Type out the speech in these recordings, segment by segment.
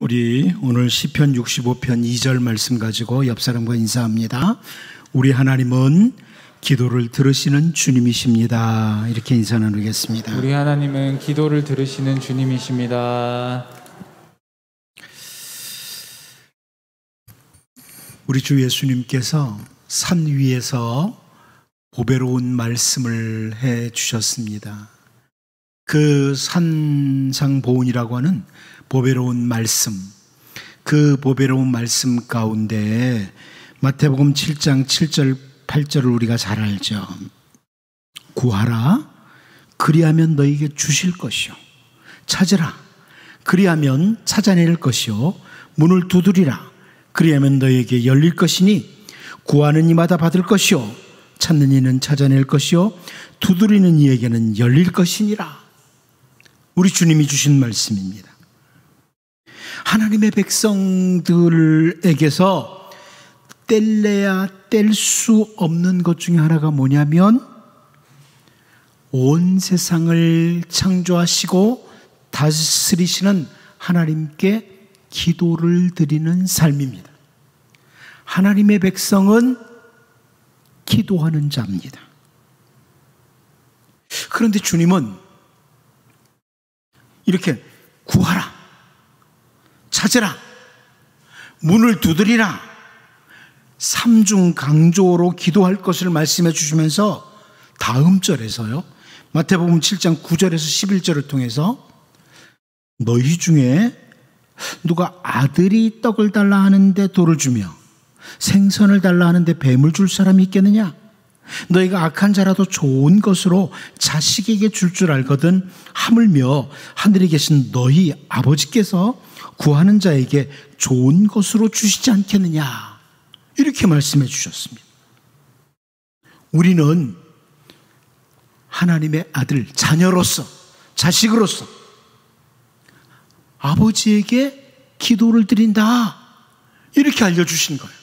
우리 오늘 시편 65편 2절 말씀 가지고 옆 사람과 인사합니다. 우리 하나님은 기도를 들으시는 주님이십니다. 이렇게 인사 나누겠습니다. 우리 하나님은 기도를 들으시는 주님이십니다. 우리 주 예수님께서 산 위에서 보배로운 말씀을 해 주셨습니다. 그 산상보훈이라고 하는 보배로운 말씀, 그 보배로운 말씀 가운데 마태복음 7장 7절 8절을 우리가 잘 알죠. 구하라 그리하면 너에게 주실 것이요, 찾으라 그리하면 찾아낼 것이요, 문을 두드리라 그리하면 너에게 열릴 것이니 구하는 이마다 받을 것이요, 찾는 이는 찾아낼 것이요, 두드리는 이에게는 열릴 것이니라. 우리 주님이 주신 말씀입니다. 하나님의 백성들에게서 뗄래야 뗄 수 없는 것 중에 하나가 뭐냐면 온 세상을 창조하시고 다스리시는 하나님께 기도를 드리는 삶입니다. 하나님의 백성은 기도하는 자입니다. 그런데 주님은 이렇게 구하라, 찾으라, 문을 두드리라, 삼중 강조로 기도할 것을 말씀해 주시면서 다음 절에서요, 마태복음 7장 9절에서 11절을 통해서 너희 중에 누가 아들이 떡을 달라 하는데 돌을 주며 생선을 달라 하는데 뱀을 줄 사람이 있겠느냐? 너희가 악한 자라도 좋은 것으로 자식에게 줄 알거든 하물며 하늘에 계신 너희 아버지께서 구하는 자에게 좋은 것으로 주시지 않겠느냐? 이렇게 말씀해 주셨습니다. 우리는 하나님의 아들, 자녀로서, 자식으로서 아버지에게 기도를 드린다, 이렇게 알려주신 거예요.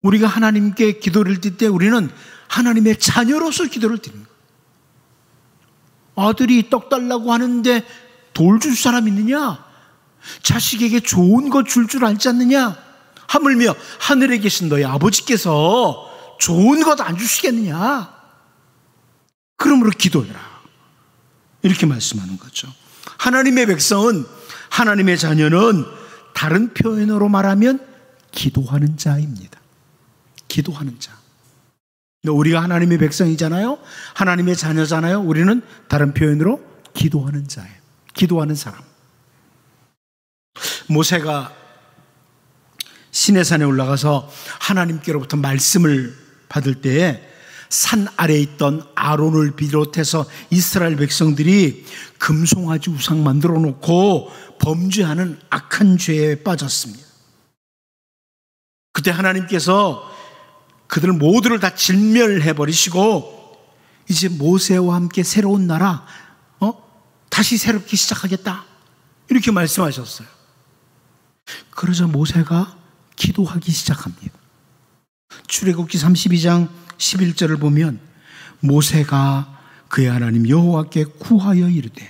우리가 하나님께 기도를 드릴 때 우리는 하나님의 자녀로서 기도를 드립니다. 아들이 떡 달라고 하는데 돌 줄 사람 있느냐? 자식에게 좋은 것 줄 알지 않느냐? 하물며 하늘에 계신 너희 아버지께서 좋은 것 안 주시겠느냐? 그러므로 기도해라, 이렇게 말씀하는 거죠. 하나님의 백성은, 하나님의 자녀는 다른 표현으로 말하면 기도하는 자입니다. 기도하는 자. 우리가 하나님의 백성이잖아요, 하나님의 자녀잖아요. 우리는 다른 표현으로 기도하는 자예요. 기도하는 사람. 모세가 시내산에 올라가서 하나님께로부터 말씀을 받을 때에 산 아래에 있던 아론을 비롯해서 이스라엘 백성들이 금송아지 우상 만들어 놓고 범죄하는 악한 죄에 빠졌습니다. 그때 하나님께서 그들 모두를 다 진멸해버리시고 이제 모세와 함께 새로운 나라, 다시 새롭게 시작하겠다, 이렇게 말씀하셨어요. 그러자 모세가 기도하기 시작합니다. 출애굽기 32장 11절을 보면 모세가 그의 하나님 여호와께 구하여 이르되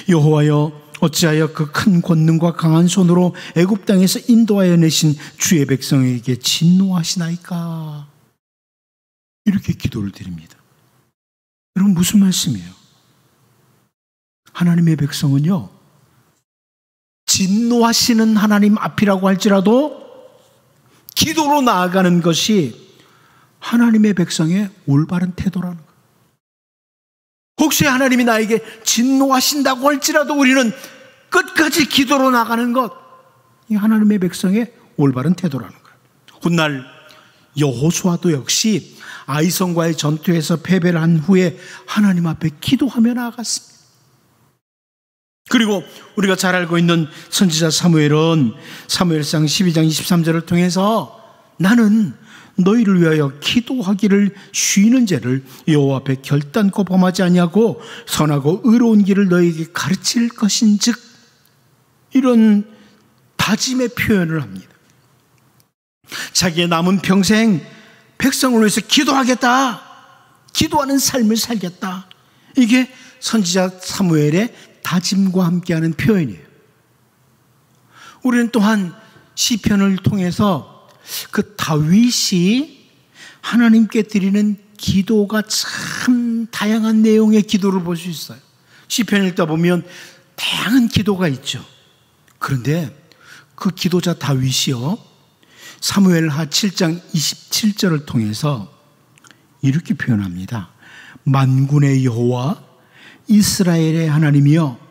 여호와여 어찌하여 그 큰 권능과 강한 손으로 애굽 땅에서 인도하여 내신 주의 백성에게 진노하시나이까? 이렇게 기도를 드립니다. 여러분, 무슨 말씀이에요? 하나님의 백성은요, 진노하시는 하나님 앞이라고 할지라도 기도로 나아가는 것이 하나님의 백성의 올바른 태도라는 거예요. 혹시 하나님이 나에게 진노하신다고 할지라도 우리는 끝까지 기도로 나가는 것, 이 하나님의 백성의 올바른 태도라는 거예요. 훗날 여호수아도 역시 아이성과의 전투에서 패배를 한 후에 하나님 앞에 기도하며 나아갔습니다. 그리고 우리가 잘 알고 있는 선지자 사무엘은 사무엘상 12장 23절을 통해서 나는 너희를 위하여 기도하기를 쉬는 죄를 여호와 앞에 결단코 범하지 아니하고 선하고 의로운 길을 너희에게 가르칠 것인즉, 이런 다짐의 표현을 합니다. 자기의 남은 평생 백성을 위해서 기도하겠다, 기도하는 삶을 살겠다, 이게 선지자 사무엘의 다짐과 함께하는 표현이에요. 우리는 또한 시편을 통해서 그 다윗이 하나님께 드리는 기도가 참 다양한 내용의 기도를 볼 수 있어요. 시편 읽다 보면 다양한 기도가 있죠. 그런데 그 기도자 다윗이요, 사무엘하 7장 27절을 통해서 이렇게 표현합니다. 만군의 여호와 이스라엘의 하나님이여,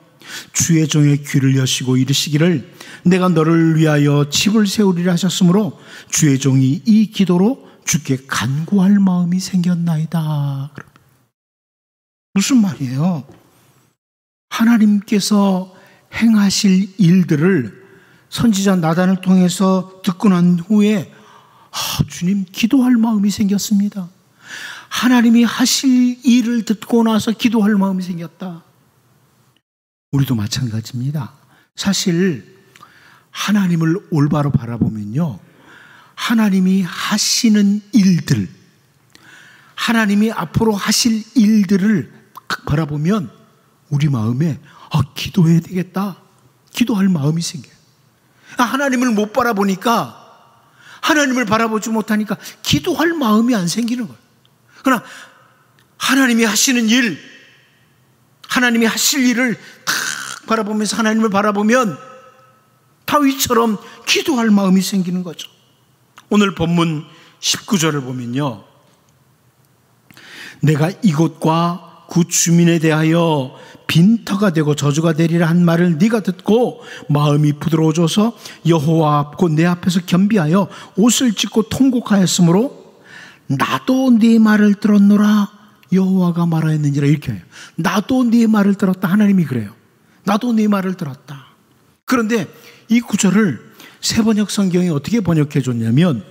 주의 종의 귀를 여시고 이르시기를 내가 너를 위하여 집을 세우리라 하셨으므로 주의 종이 이 기도로 주께 간구할 마음이 생겼나이다. 무슨 말이에요? 하나님께서 행하실 일들을 선지자 나단을 통해서 듣고 난 후에 주님, 기도할 마음이 생겼습니다. 하나님이 하실 일을 듣고 나서 기도할 마음이 생겼다. 우리도 마찬가지입니다. 사실 하나님을 올바로 바라보면요, 하나님이 하시는 일들, 하나님이 앞으로 하실 일들을 바라보면 우리 마음에 기도해야 되겠다, 기도할 마음이 생겨요. 하나님을 못 바라보니까, 하나님을 바라보지 못하니까 기도할 마음이 안 생기는 거예요. 그러나 하나님이 하시는 일, 하나님이 하실 일을 탁 바라보면서 하나님을 바라보면 다윗처럼 기도할 마음이 생기는 거죠. 오늘 본문 19절을 보면요, 내가 이곳과 그 주민에 대하여 빈터가 되고 저주가 되리라 한 말을 네가 듣고 마음이 부드러워져서 여호와 곧 내 앞에서 겸비하여 옷을 찢고 통곡하였으므로 나도 네 말을 들었노라 여호와가 말하였느니라. 이렇게 해요. 나도 네 말을 들었다. 하나님이 그래요. 나도 네 말을 들었다. 그런데 이 구절을 세번역 성경이 어떻게 번역해 줬냐면,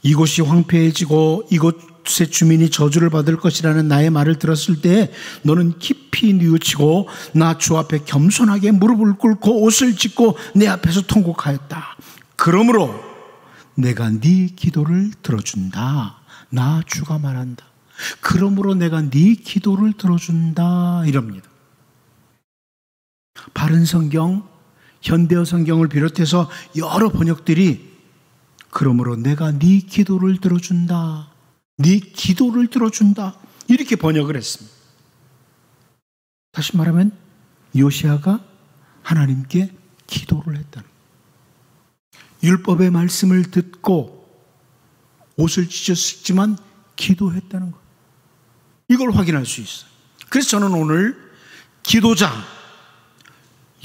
이곳이 황폐해지고 이곳의 주민이 저주를 받을 것이라는 나의 말을 들었을 때 너는 깊이 뉘우치고 나 주 앞에 겸손하게 무릎을 꿇고 옷을 찢고 내 앞에서 통곡하였다. 그러므로 내가 네 기도를 들어준다. 나 주가 말한다. 그러므로 내가 네 기도를 들어준다. 이럽니다. 바른 성경, 현대어 성경을 비롯해서 여러 번역들이 그러므로 내가 네 기도를 들어준다, 네 기도를 들어준다, 이렇게 번역을 했습니다. 다시 말하면 요시야가 하나님께 기도를 했다는 거예요. 율법의 말씀을 듣고 옷을 찢었지만 기도했다는 거예요. 이걸 확인할 수 있어요. 그래서 저는 오늘 기도자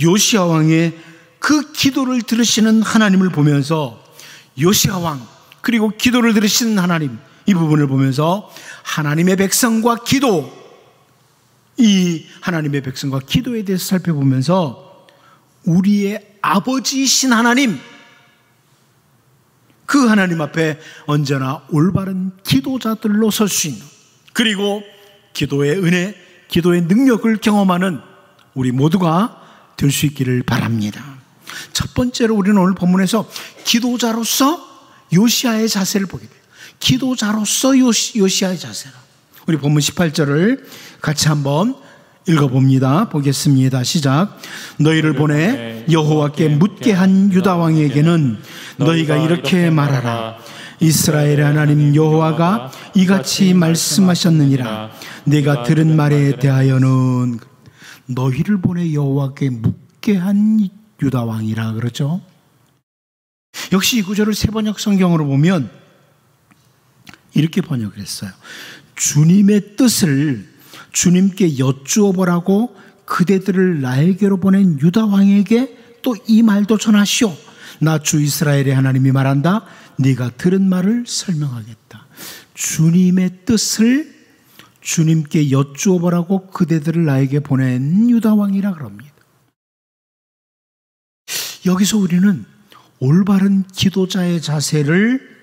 요시야 왕의 그 기도를 들으시는 하나님을 보면서, 요시야 왕 그리고 기도를 들으시는 하나님, 이 부분을 보면서 하나님의 백성과 기도, 이 하나님의 백성과 기도에 대해서 살펴보면서 우리의 아버지이신 하나님, 그 하나님 앞에 언제나 올바른 기도자들로 설 수 있는, 그리고 기도의 은혜, 기도의 능력을 경험하는 우리 모두가 될 수 있기를 바랍니다. 첫 번째로 우리는 오늘 본문에서 기도자로서 요시야의 자세를 보게 돼요. 기도자로서 요시야의 자세라. 우리 본문 18절을 같이 한번 읽어봅니다. 보겠습니다. 시작. 너희를 보내 여호와께 묻게 한 유다 왕에게는 너희가 이렇게 말하라. 이스라엘의 하나님 여호와가 이같이 말씀하셨느니라. 내가 들은 말에 대하여는, 너희를 보내 여호와께 묻게 한 유다 왕이라 그러죠. 역시 이 구절을 세번역 성경으로 보면 이렇게 번역을 했어요. 주님의 뜻을 주님께 여쭈어 보라고 그대들을 나에게로 보낸 유다 왕에게 또 이 말도 전하시오. 나 주 이스라엘의 하나님이 말한다. 네가 들은 말을 설명하겠다. 주님의 뜻을 주님께 여쭈어 보라고 그대들을 나에게 보낸 유다 왕이라 그럽니다. 여기서 우리는 올바른 기도자의 자세를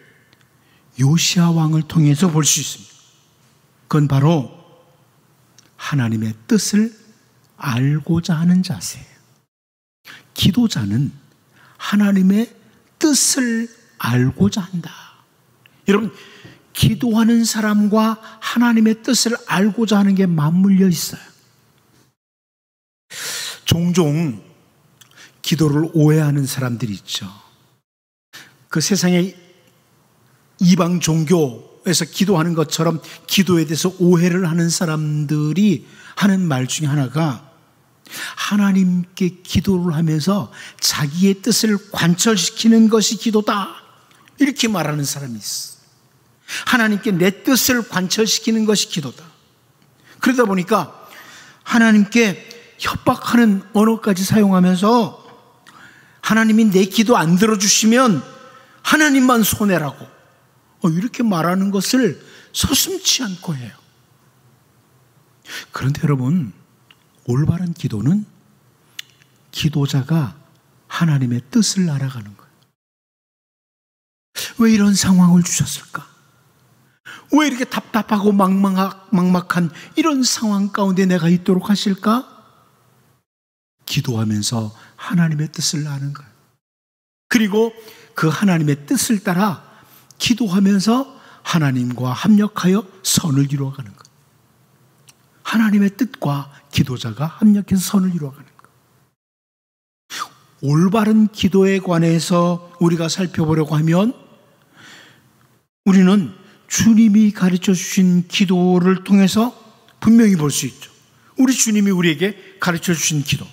요시야 왕을 통해서 볼 수 있습니다. 그건 바로 하나님의 뜻을 알고자 하는 자세예요. 기도자는 하나님의 뜻을 알고자 한다. 여러분, 기도하는 사람과 하나님의 뜻을 알고자 하는 게 맞물려 있어요. 종종 기도를 오해하는 사람들이 있죠. 그 세상의 이방 종교에서 기도하는 것처럼 기도에 대해서 오해를 하는 사람들이 하는 말 중에 하나가 하나님께 기도를 하면서 자기의 뜻을 관철시키는 것이 기도다, 이렇게 말하는 사람이 있어. 하나님께 내 뜻을 관철시키는 것이 기도다. 그러다 보니까 하나님께 협박하는 언어까지 사용하면서 하나님이 내 기도 안 들어주시면 하나님만 손해라고 이렇게 말하는 것을 서슴지 않고 해요. 그런데 여러분, 올바른 기도는 기도자가 하나님의 뜻을 알아가는 거예요. 왜 이런 상황을 주셨을까? 왜 이렇게 답답하고 막막한 이런 상황 가운데 내가 있도록 하실까? 기도하면서 하나님의 뜻을 아는 거예요. 그리고 그 하나님의 뜻을 따라 기도하면서 하나님과 합력하여 선을 이루어가는 거예요. 하나님의 뜻과 기도자가 합력해서 선을 이루어가는 거예요. 올바른 기도에 관해서 우리가 살펴보려고 하면 우리는 주님이 가르쳐 주신 기도를 통해서 분명히 볼 수 있죠. 우리 주님이 우리에게 가르쳐 주신 기도.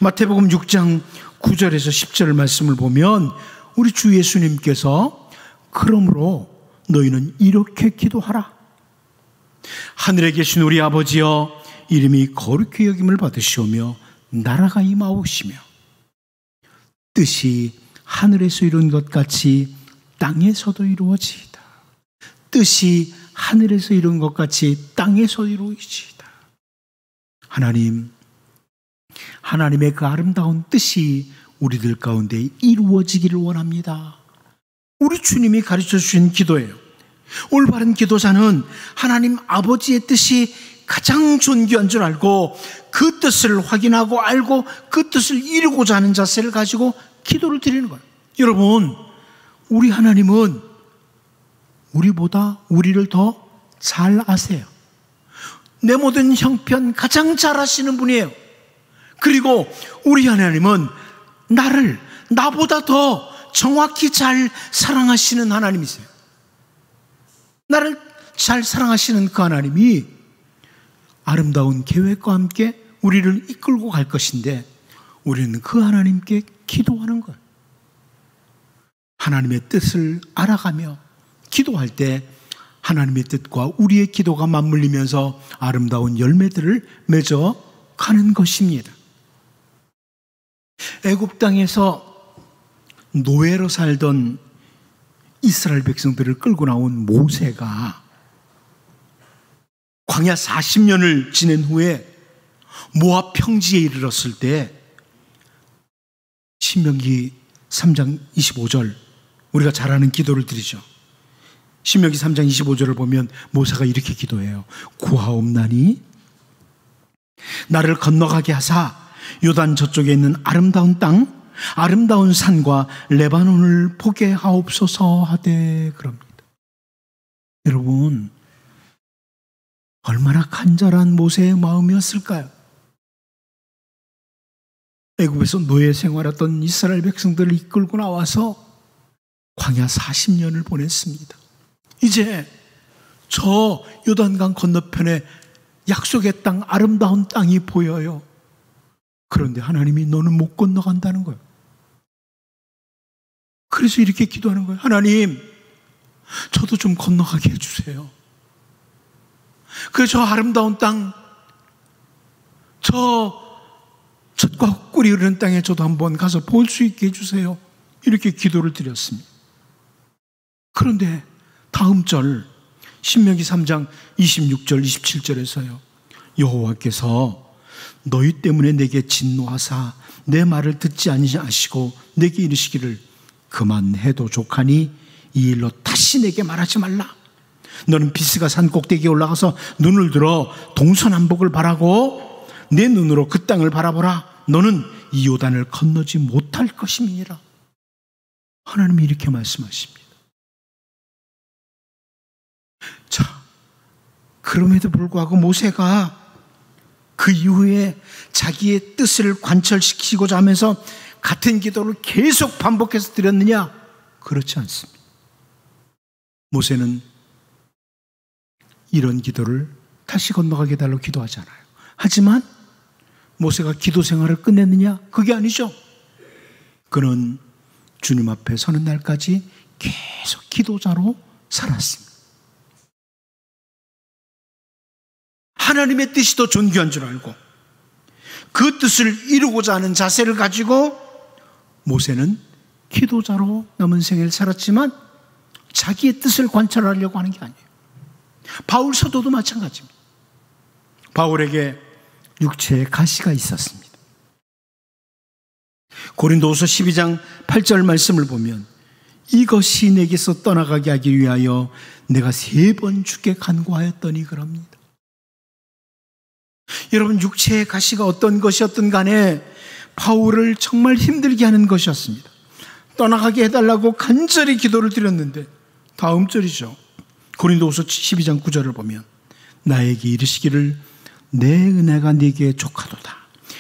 마태복음 6장 9절에서 10절 말씀을 보면 우리 주 예수님께서 그러므로 너희는 이렇게 기도하라. 하늘에 계신 우리 아버지여, 이름이 거룩히 여김을 받으시오며 나라가 임하오시며 뜻이 하늘에서 이룬 것 같이 땅에서도 이루어지이다. 뜻이 하늘에서 이룬 것 같이 땅에서 이루어지이다. 하나님의 그 아름다운 뜻이 우리들 가운데 이루어지기를 원합니다. 우리 주님이 가르쳐 주신 기도예요. 올바른 기도자는 하나님 아버지의 뜻이 가장 존귀한 줄 알고 그 뜻을 확인하고 알고 그 뜻을 이루고자 하는 자세를 가지고 기도를 드리는 거예요. 여러분, 우리 하나님은 우리보다 우리를 더 잘 아세요. 내 모든 형편 가장 잘 아시는 분이에요. 그리고 우리 하나님은 나보다 더 정확히 잘 사랑하시는 하나님이세요. 나를 잘 사랑하시는 그 하나님이 아름다운 계획과 함께 우리를 이끌고 갈 것인데 우리는 그 하나님께 기도하는 거예요. 하나님의 뜻을 알아가며 기도할 때 하나님의 뜻과 우리의 기도가 맞물리면서 아름다운 열매들을 맺어 가는 것입니다. 애굽 땅에서 노예로 살던 이스라엘 백성들을 끌고 나온 모세가 광야 40년을 지낸 후에 모압 평지에 이르렀을 때 신명기 3장 25절, 우리가 잘 아는 기도를 드리죠. 신명기 3장 25절을 보면 모세가 이렇게 기도해요. 구하옵나니 나를 건너가게 하사 요단 저쪽에 있는 아름다운 땅, 아름다운 산과 레바논을 보게 하옵소서 하되 그럽니다. 여러분, 얼마나 간절한 모세의 마음이었을까요? 애굽에서 노예 생활했던 이스라엘 백성들을 이끌고 나와서 광야 40년을 보냈습니다. 이제 저 요단강 건너편에 약속의 땅, 아름다운 땅이 보여요. 그런데 하나님이 너는 못 건너간다는 거예요. 그래서 이렇게 기도하는 거예요. 하나님, 저도 좀 건너가게 해주세요. 저 아름다운 땅, 저 젖과 꿀이 흐르는 땅에 저도 한번 가서 볼 수 있게 해주세요. 이렇게 기도를 드렸습니다. 그런데 다음 절 신명기 3장 26절 27절에서요, 여호와께서 너희 때문에 내게 진노하사 내 말을 듣지 아니하시고 내게 이르시기를 그만해도 족하니 이 일로 다시 내게 말하지 말라. 너는 비스가 산 꼭대기에 올라가서 눈을 들어 동서남북을 바라고 내 눈으로 그 땅을 바라보라. 너는 이 요단을 건너지 못할 것임이니라. 하나님이 이렇게 말씀하십니다. 자, 그럼에도 불구하고 모세가 그 이후에 자기의 뜻을 관철시키고자 하면서 같은 기도를 계속 반복해서 드렸느냐? 그렇지 않습니다. 모세는 이런 기도를 다시 건너가게 해달라고 기도하지 않아요. 하지만 모세가 기도 생활을 끝냈느냐? 그게 아니죠. 그는 주님 앞에 서는 날까지 계속 기도자로 살았습니다. 하나님의 뜻이 더 존귀한 줄 알고 그 뜻을 이루고자 하는 자세를 가지고 모세는 기도자로 남은 생애를 살았지만 자기의 뜻을 관철하려고 하는 게 아니에요. 바울 사도도 마찬가지입니다. 바울에게 육체의 가시가 있었습니다. 고린도후서 12장 8절 말씀을 보면 이것이 내게서 떠나가게 하기 위하여 내가 3번 주께 간구하였더니 그럽니다. 여러분, 육체의 가시가 어떤 것이었든 간에 바울을 정말 힘들게 하는 것이었습니다. 떠나가게 해달라고 간절히 기도를 드렸는데 다음 절이죠. 고린도후서 12장 9절을 보면 나에게 이르시기를 내 은혜가 네게 족하도다.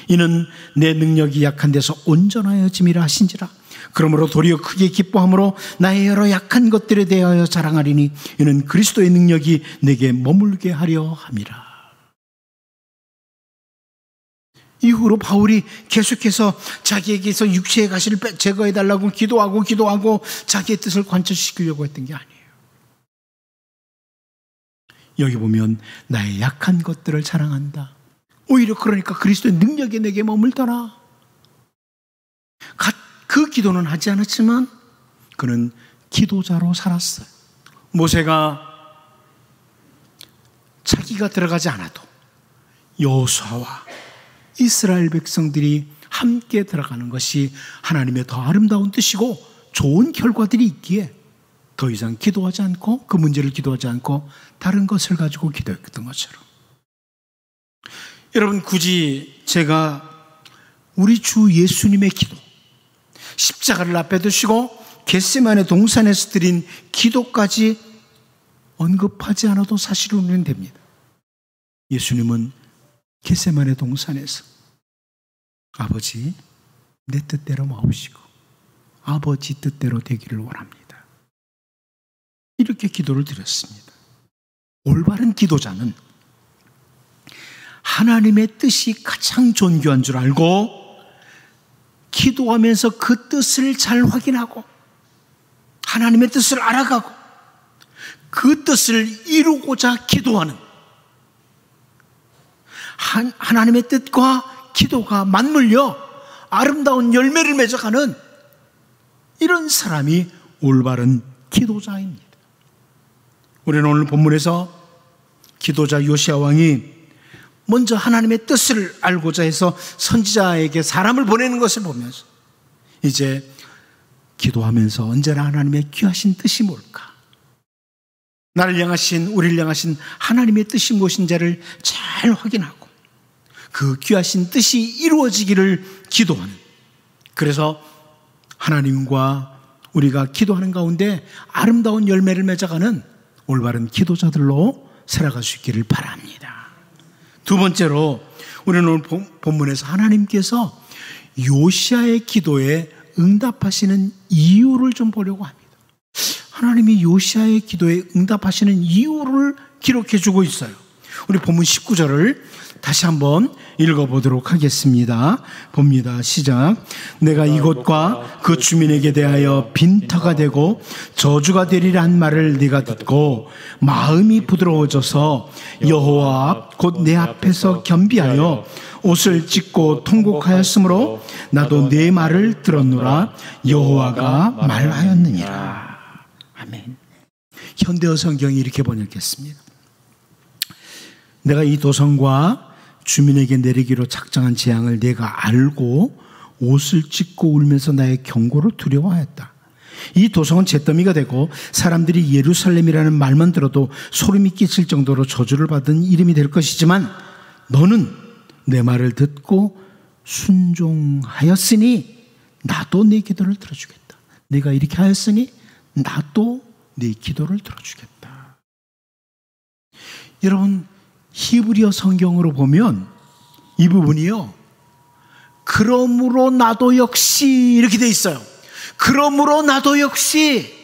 이는 내 능력이 약한 데서 온전하여짐이라 하신지라. 그러므로 도리어 크게 기뻐함으로 나의 여러 약한 것들에 대하여 자랑하리니 이는 그리스도의 능력이 내게 머물게 하려 함이라. 이후로 바울이 계속해서 자기에게서 육체의 가시를 제거해달라고 기도하고 자기의 뜻을 관철시키려고 했던 게 아니에요. 여기 보면 나의 약한 것들을 자랑한다. 오히려 그러니까 그리스도의 능력이 내게 머물더라. 그 기도는 하지 않았지만 그는 기도자로 살았어요. 모세가 자기가 들어가지 않아도 여호수아와 이스라엘 백성들이 함께 들어가는 것이 하나님의 더 아름다운 뜻이고 좋은 결과들이 있기에 더 이상 기도하지 않고 그 문제를 기도하지 않고 다른 것을 가지고 기도했던 것처럼. 여러분, 굳이 제가 우리 주 예수님의 기도, 십자가를 앞에 두시고 겟세마네 동산에서 드린 기도까지 언급하지 않아도 사실은 됩니다. 예수님은 겟세마네 동산에서 아버지, 내 뜻대로 마옵시고 아버지 뜻대로 되기를 원합니다. 이렇게 기도를 드렸습니다. 올바른 기도자는 하나님의 뜻이 가장 존귀한 줄 알고 기도하면서 그 뜻을 잘 확인하고 하나님의 뜻을 알아가고 그 뜻을 이루고자 기도하는, 하나님의 뜻과 기도가 맞물려 아름다운 열매를 맺어가는 이런 사람이 올바른 기도자입니다. 우리는 오늘 본문에서 기도자 요시야 왕이 먼저 하나님의 뜻을 알고자 해서 선지자에게 사람을 보내는 것을 보면서 이제 기도하면서 언제나 하나님의 귀하신 뜻이 뭘까? 나를 향하신, 우리를 향하신 하나님의 뜻이 무엇인지를 잘 확인하고 그 귀하신 뜻이 이루어지기를 기도하는, 그래서 하나님과 우리가 기도하는 가운데 아름다운 열매를 맺어가는 올바른 기도자들로 살아갈 수 있기를 바랍니다. 두 번째로 우리는 오늘 본문에서 하나님께서 요시야의 기도에 응답하시는 이유를 좀 보려고 합니다. 하나님이 요시야의 기도에 응답하시는 이유를 기록해 주고 있어요. 우리 본문 19절을 다시 한번 읽어보도록 하겠습니다. 봅니다. 시작. 내가 이곳과 그 주민에게 대하여 빈터가 되고 저주가 되리라 한 말을 네가 듣고 마음이 부드러워져서 여호와 앞 곧 내 앞에서 겸비하여 옷을 찢고 통곡하였으므로 나도 네 말을 들었노라. 여호와가 말하였느니라. 아멘. 현대어 성경이 이렇게 번역했습니다. 내가 이 도성과 주민에게 내리기로 작정한 재앙을 내가 알고 옷을 찢고 울면서 나의 경고를 두려워하였다. 이 도성은 잿더미가 되고 사람들이 예루살렘이라는 말만 들어도 소름이 끼칠 정도로 저주를 받은 이름이 될 것이지만 너는 내 말을 듣고 순종하였으니 나도 네 기도를 들어주겠다. 네가 이렇게 하였으니 나도 네 기도를 들어주겠다. 여러분, 히브리어 성경으로 보면 이 부분이요, 그러므로 나도 역시 이렇게 돼 있어요. 그러므로 나도 역시.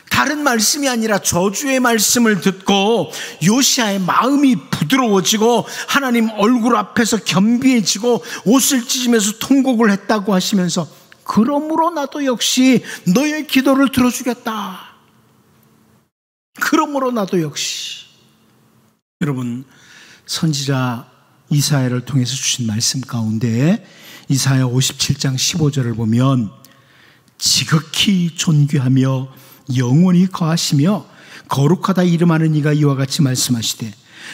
다른 말씀이 아니라 저주의 말씀을 듣고 요시야의 마음이 부드러워지고 하나님 얼굴 앞에서 겸비해지고 옷을 찢으면서 통곡을 했다고 하시면서, 그러므로 나도 역시 너의 기도를 들어주겠다. 그러므로 나도 역시. 여러분, 선지자 이사야를 통해서 주신 말씀 가운데 이사야 57장 15절을 보면, 지극히 존귀하며 영원히 거하시며 거룩하다 이름하는 이가 이와 같이 말씀하시되,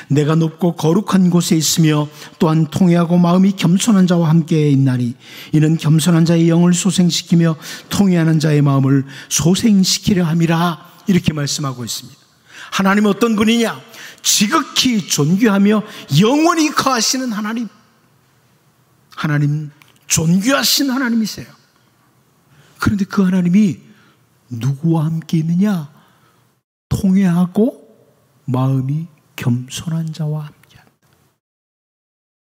내가 높고 거룩한 곳에 있으며 또한 통회하고 마음이 겸손한 자와 함께 있나니 이는 겸손한 자의 영을 소생시키며 통회하는 자의 마음을 소생시키려 함이라. 이렇게 말씀하고 있습니다. 하나님은 어떤 분이냐? 지극히 존귀하며 영원히 거하시는 하나님. 하나님, 존귀하신 하나님이세요. 그런데 그 하나님이 누구와 함께 있느냐? 통회하고 마음이 겸손한 자와 함께한다.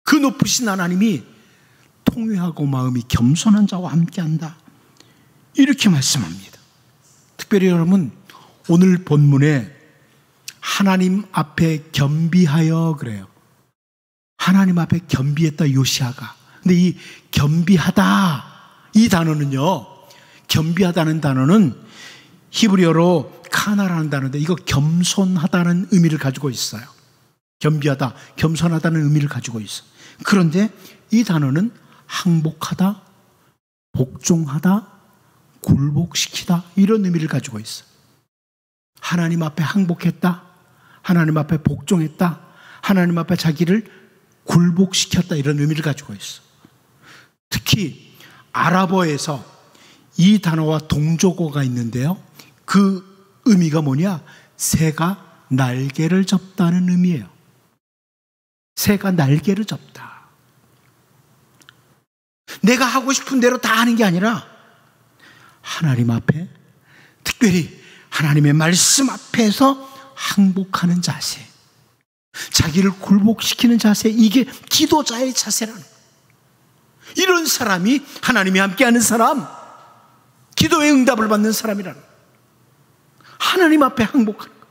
그 높으신 하나님이 통회하고 마음이 겸손한 자와 함께한다. 이렇게 말씀합니다. 특별히 여러분, 오늘 본문에 하나님 앞에 겸비하여 그래요. 하나님 앞에 겸비했다, 요시야가. 근데 이 겸비하다, 이 단어는요, 겸비하다는 단어는 히브리어로 카나라는 단어인데, 이거 겸손하다는 의미를 가지고 있어요. 겸비하다, 겸손하다는 의미를 가지고 있어요. 그런데 이 단어는 항복하다, 복종하다, 굴복시키다, 이런 의미를 가지고 있어요. 하나님 앞에 항복했다, 하나님 앞에 복종했다, 하나님 앞에 자기를 굴복시켰다, 이런 의미를 가지고 있어. 특히 아랍어에서 이 단어와 동조어가 있는데요, 그 의미가 뭐냐? 새가 날개를 접다는 의미예요. 새가 날개를 접다. 내가 하고 싶은 대로 다 하는 게 아니라 하나님 앞에, 특별히 하나님의 말씀 앞에서 항복하는 자세, 자기를 굴복시키는 자세, 이게 기도자의 자세라는 거예요. 이런 사람이 하나님이 함께하는 사람, 기도의 응답을 받는 사람이라는 거예요. 하나님 앞에 항복하는 거예요.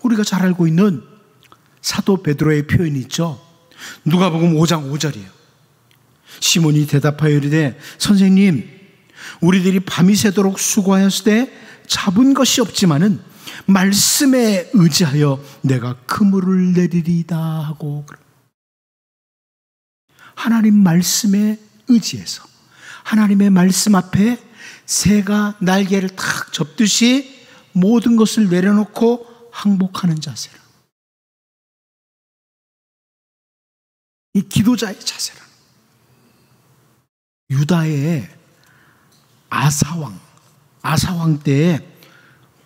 우리가 잘 알고 있는 사도 베드로의 표현이 있죠. 누가복음 5장 5절이에요. 시몬이 대답하여 이르되, 선생님, 우리들이 밤이 새도록 수고하였으되 잡은 것이 없지만은 말씀에 의지하여 내가 그물을 내리리다 하고, 하나님 말씀에 의지해서 하나님의 말씀 앞에 새가 날개를 탁 접듯이 모든 것을 내려놓고 항복하는 자세라. 이 기도자의 자세라. 유다의 아사왕 때의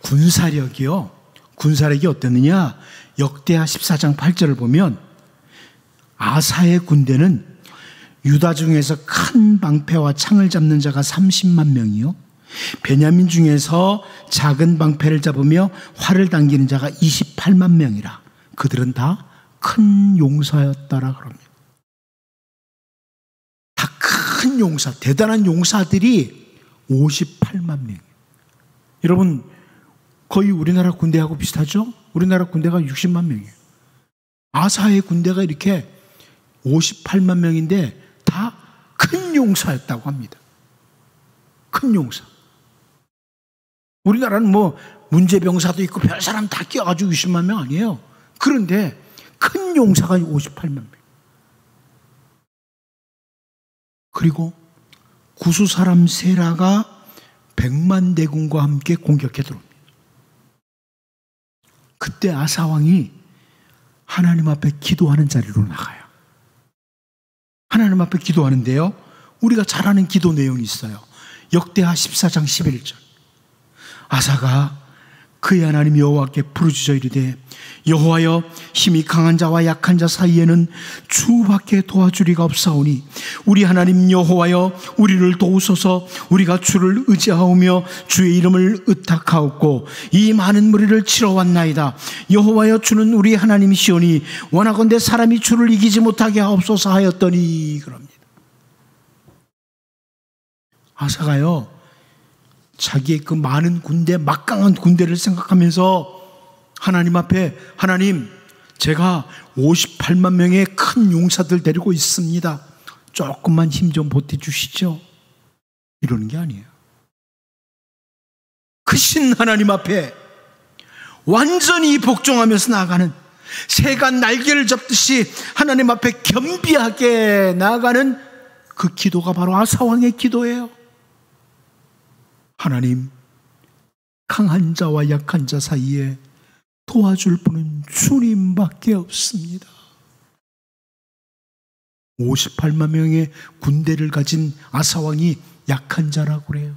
군사력이 어땠느냐? 역대하 14장 8절을 보면 아사의 군대는 유다 중에서 큰 방패와 창을 잡는 자가 30만 명이요, 베냐민 중에서 작은 방패를 잡으며 활을 당기는 자가 28만 명이라. 그들은 다 큰 용사였다라 그럽니다. 다 큰 용사, 대단한 용사들이 58만 명이에요. 여러분, 거의 우리나라 군대하고 비슷하죠? 우리나라 군대가 60만 명이에요. 아사의 군대가 이렇게 58만 명인데 다 큰 용사였다고 합니다. 큰 용사. 우리나라는 뭐 문제병사도 있고 별 사람 다 끼어가지고 60만 명 아니에요. 그런데 큰 용사가 58만 명. 그리고 구수 사람 세라가 100만 대군과 함께 공격해 들어옵니다. 그때 아사왕이 하나님 앞에 기도하는 자리로 나가요. 하나님 앞에 기도하는데요, 우리가 잘 아는 기도 내용이 있어요. 역대하 14장 11절. 아사가 그의 하나님 여호와께 부르짖어 이르되 여호와여 힘이 강한 자와 약한 자 사이에는 주밖에 도와주리가 없사오니 우리 하나님 여호와여 우리를 도우소서. 우리가 주를 의지하오며 주의 이름을 의탁하옵고 이 많은 무리를 치러 왔나이다. 여호와여 주는 우리 하나님이시오니 원하건대 사람이 주를 이기지 못하게 하옵소서 하였더니 그럽니다. 아사가요 자기의 그 많은 군대, 막강한 군대를 생각하면서 하나님 앞에 하나님 제가 58만 명의 큰 용사들 데리고 있습니다. 조금만 힘 좀 보태주시죠. 이러는 게 아니에요. 크신 하나님 앞에 완전히 복종하면서 나아가는, 새가 날개를 접듯이 하나님 앞에 겸비하게 나아가는 그 기도가 바로 아사왕의 기도예요. 하나님, 강한 자와 약한 자 사이에 도와줄 분은 주님밖에 없습니다. 58만 명의 군대를 가진 아사왕이 약한 자라고 그래요.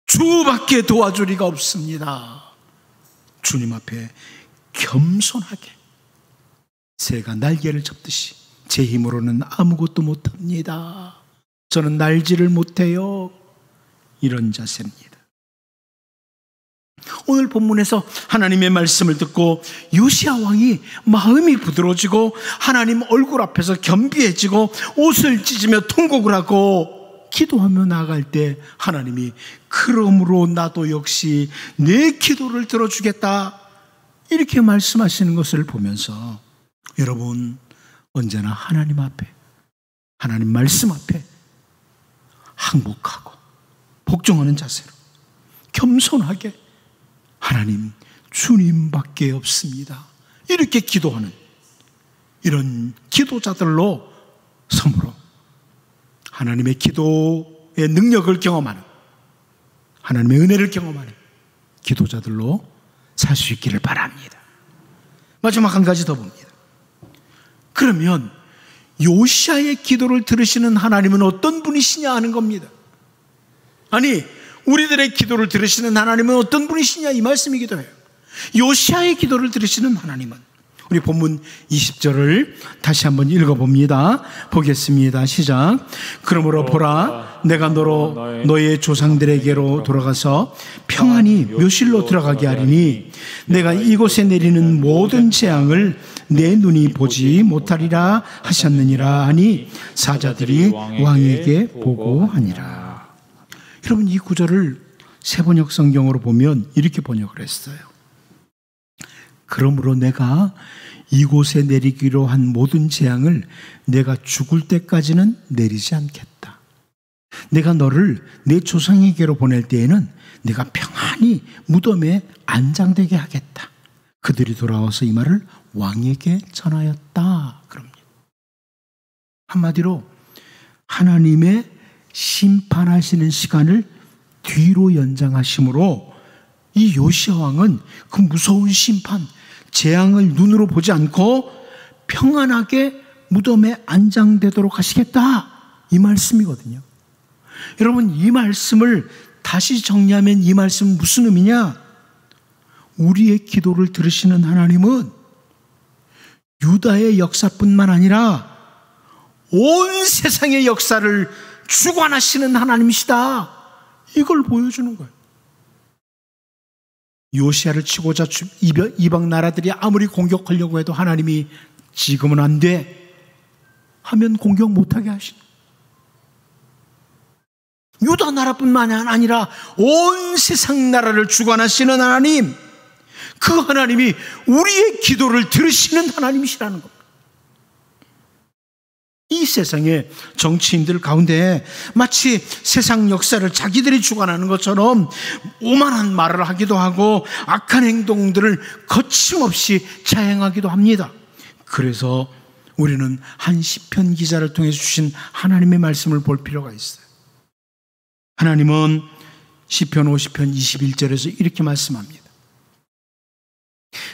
주밖에 도와줄 리가 없습니다. 주님 앞에 겸손하게, 새가 날개를 접듯이 제 힘으로는 아무것도 못합니다. 저는 날지를 못해요. 이런 자세입니다. 오늘 본문에서 하나님의 말씀을 듣고 요시야 왕이 마음이 부드러워지고 하나님 얼굴 앞에서 겸비해지고 옷을 찢으며 통곡을 하고 기도하며 나아갈 때 하나님이 그러므로 나도 역시 내 기도를 들어주겠다 이렇게 말씀하시는 것을 보면서 여러분 언제나 하나님 앞에, 하나님 말씀 앞에 항복하고 복종하는 자세로 겸손하게 하나님 주님밖에 없습니다 이렇게 기도하는 이런 기도자들로 섬으로 하나님의 기도의 능력을 경험하는, 하나님의 은혜를 경험하는 기도자들로 살 수 있기를 바랍니다. 마지막 한 가지 더 봅니다. 그러면 요시야의 기도를 들으시는 하나님은 어떤 분이시냐 하는 겁니다. 아니, 우리들의 기도를 들으시는 하나님은 어떤 분이시냐 이 말씀이기도 해요. 요시야의 기도를 들으시는 하나님은, 우리 본문 20절을 다시 한번 읽어봅니다. 보겠습니다. 시작. 그러므로 보라, 내가 너로 너의 조상들에게로 돌아가서 평안히 묘실로 들어가게 하리니 내가 이곳에 내리는 모든 재앙을 내 눈이 보지 못하리라 하셨느니라 하니 사자들이 왕에게 보고하니라. 여러분, 이 구절을 새번역 성경으로 보면 이렇게 번역을 했어요. 그러므로 내가 이곳에 내리기로 한 모든 재앙을 내가 죽을 때까지는 내리지 않겠다. 내가 너를 내 조상에게로 보낼 때에는 내가 평안히 무덤에 안장되게 하겠다. 그들이 돌아와서 이 말을 왕에게 전하였다. 그럽니다. 한마디로 하나님의 심판하시는 시간을 뒤로 연장하심으로 이 요시야 왕은 그 무서운 심판, 재앙을 눈으로 보지 않고 평안하게 무덤에 안장되도록 하시겠다, 이 말씀이거든요. 여러분, 이 말씀을 다시 정리하면 이 말씀은 무슨 의미냐? 우리의 기도를 들으시는 하나님은 유다의 역사뿐만 아니라 온 세상의 역사를 주관하시는 하나님이시다, 이걸 보여주는 거예요. 요시야를 치고자 이방 나라들이 아무리 공격하려고 해도 하나님이 지금은 안 돼 하면 공격 못하게 하시는, 유다 나라뿐만 아니라 온 세상 나라를 주관하시는 하나님, 그 하나님이 우리의 기도를 들으시는 하나님이시라는 겁니다. 이 세상의 정치인들 가운데 마치 세상 역사를 자기들이 주관하는 것처럼 오만한 말을 하기도 하고 악한 행동들을 거침없이 자행하기도 합니다. 그래서 우리는 한 시편 기자를 통해서 주신 하나님의 말씀을 볼 필요가 있어요. 하나님은 시편 50편 21절에서 이렇게 말씀합니다.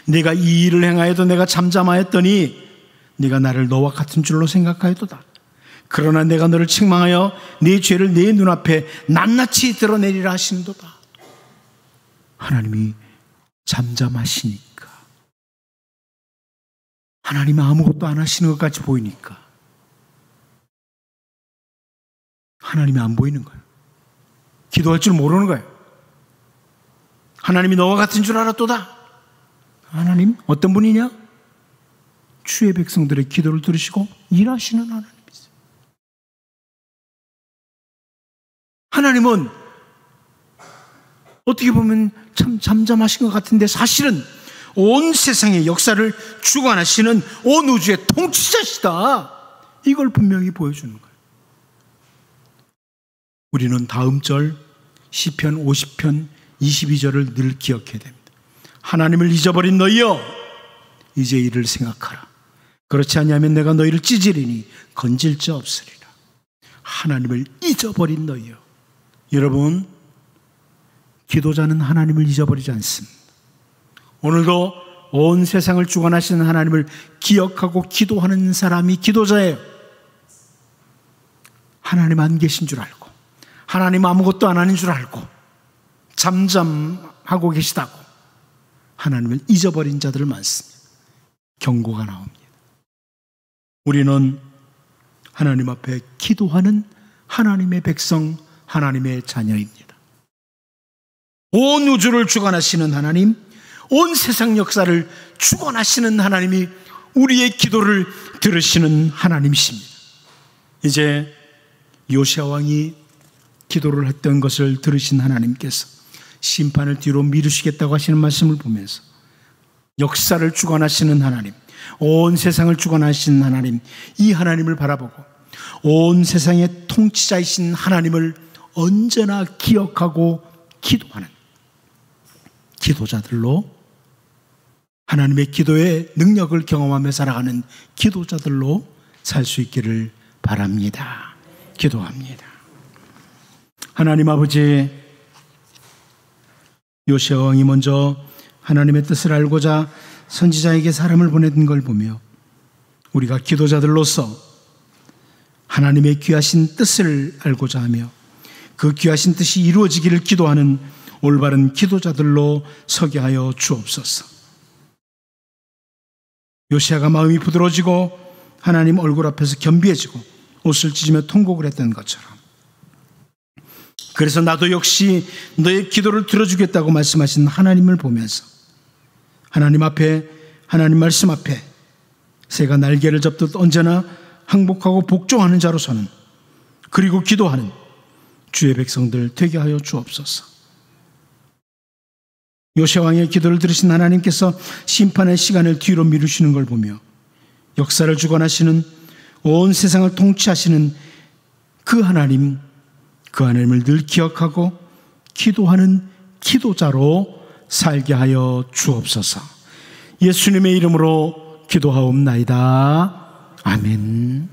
내가 이 일을 행하여도 내가 잠잠하였더니 네가 나를 너와 같은 줄로 생각하였도다. 그러나 내가 너를 책망하여 네 죄를 내 눈앞에 낱낱이 드러내리라 하시는도다. 하나님이 잠잠하시니까, 하나님이 아무것도 안 하시는 것 같이 보이니까 하나님이 안 보이는 거예요. 기도할 줄 모르는 거예요. 하나님이 너와 같은 줄 알았도다. 하나님 어떤 분이냐? 주의 백성들의 기도를 들으시고 일하시는 하나님이세요. 하나님은 어떻게 보면 참 잠잠하신 것 같은데 사실은 온 세상의 역사를 주관하시는 온 우주의 통치자시다. 이걸 분명히 보여주는 거예요. 우리는 다음 절 시편 50편 22절을 늘 기억해야 됩니다. 하나님을 잊어버린 너희여, 이제 이를 생각하라. 그렇지 아니하면 내가 너희를 찢으리니 건질 자 없으리라. 하나님을 잊어버린 너희여. 여러분, 기도자는 하나님을 잊어버리지 않습니다. 오늘도 온 세상을 주관하시는 하나님을 기억하고 기도하는 사람이 기도자예요. 하나님 안 계신 줄 알고, 하나님 아무것도 안 하는 줄 알고 잠잠하고 계시다고 하나님을 잊어버린 자들 많습니다. 경고가 나옵니다. 우리는 하나님 앞에 기도하는 하나님의 백성, 하나님의 자녀입니다. 온 우주를 주관하시는 하나님, 온 세상 역사를 주관하시는 하나님이 우리의 기도를 들으시는 하나님이십니다. 이제 요시야 왕이 기도를 했던 것을 들으신 하나님께서 심판을 뒤로 미루시겠다고 하시는 말씀을 보면서 역사를 주관하시는 하나님, 온 세상을 주관하시는 하나님, 이 하나님을 바라보고 온 세상의 통치자이신 하나님을 언제나 기억하고 기도하는 기도자들로, 하나님의 기도의 능력을 경험하며 살아가는 기도자들로 살 수 있기를 바랍니다. 기도합니다. 하나님 아버지, 요시야 왕이 먼저 하나님의 뜻을 알고자 선지자에게 사람을 보낸 걸 보며 우리가 기도자들로서 하나님의 귀하신 뜻을 알고자 하며 그 귀하신 뜻이 이루어지기를 기도하는 올바른 기도자들로 서게 하여 주옵소서. 요시야가 마음이 부드러워지고 하나님 얼굴 앞에서 겸비해지고 옷을 찢으며 통곡을 했던 것처럼, 그래서 나도 역시 너의 기도를 들어주겠다고 말씀하신 하나님을 보면서 하나님 앞에, 하나님 말씀 앞에 새가 날개를 접듯 언제나 항복하고 복종하는 자로서는, 그리고 기도하는 주의 백성들 되게 하여 주옵소서. 요시야 왕의 기도를 들으신 하나님께서 심판의 시간을 뒤로 미루시는 걸 보며 역사를 주관하시는, 온 세상을 통치하시는 그 하나님, 그 하나님을 늘 기억하고 기도하는 기도자로 살게 하여 주옵소서. 예수님의 이름으로 기도하옵나이다. 아멘.